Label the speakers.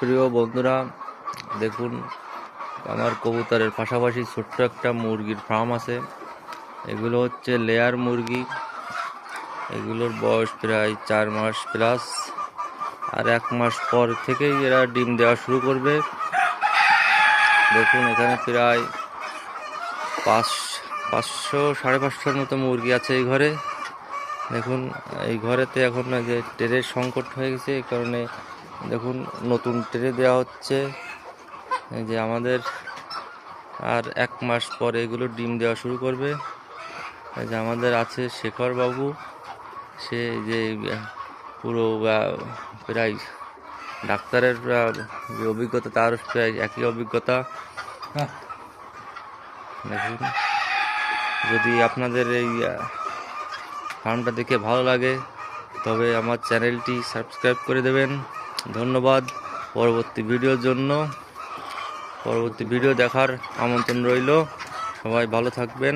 Speaker 1: প্রিয় বন্ধুরা, দেখুন আমার কবুতরের পাশাপাশি ছোট্ট একটা মুরগির ফার্ম আছে। এগুলো হচ্ছে লেয়ার মুরগি। এগুলোর বয়স প্রায় 4 মাস প্লাস, আর 1 মাস পর থেকেই এরা ডিম দেওয়া শুরু করবে। দেখুন এখানে প্রায় 500-550-550-র মতো মুরগি আছে এই ঘরে। দেখুন এই ঘরেতে এখন যে ট্রের সংকট হয়ে গেছে, এই কারণে দেখুন নতুন ট্রে দেওয়া হচ্ছে। এই যে আমাদের আর 1 মাস পরে এগুলো ডিম দেওয়া শুরু করবে। এই যে আমাদের আছে শেখর বাবু, সে যে পুরো প্রায় ডাক্তারের যে অভিজ্ঞতা, তার প্রায় একই অভিজ্ঞতা। দেখুন, যদি আপনাদের এই ফার্মটা দেখে ভালো লাগে তবে আমার চ্যানেলটি সাবস্ক্রাইব করে দেবেন। ধন্যবাদ। পরবর্তী ভিডিও দেখার আমন্ত্রণ রইল। সবাই ভালো থাকবেন।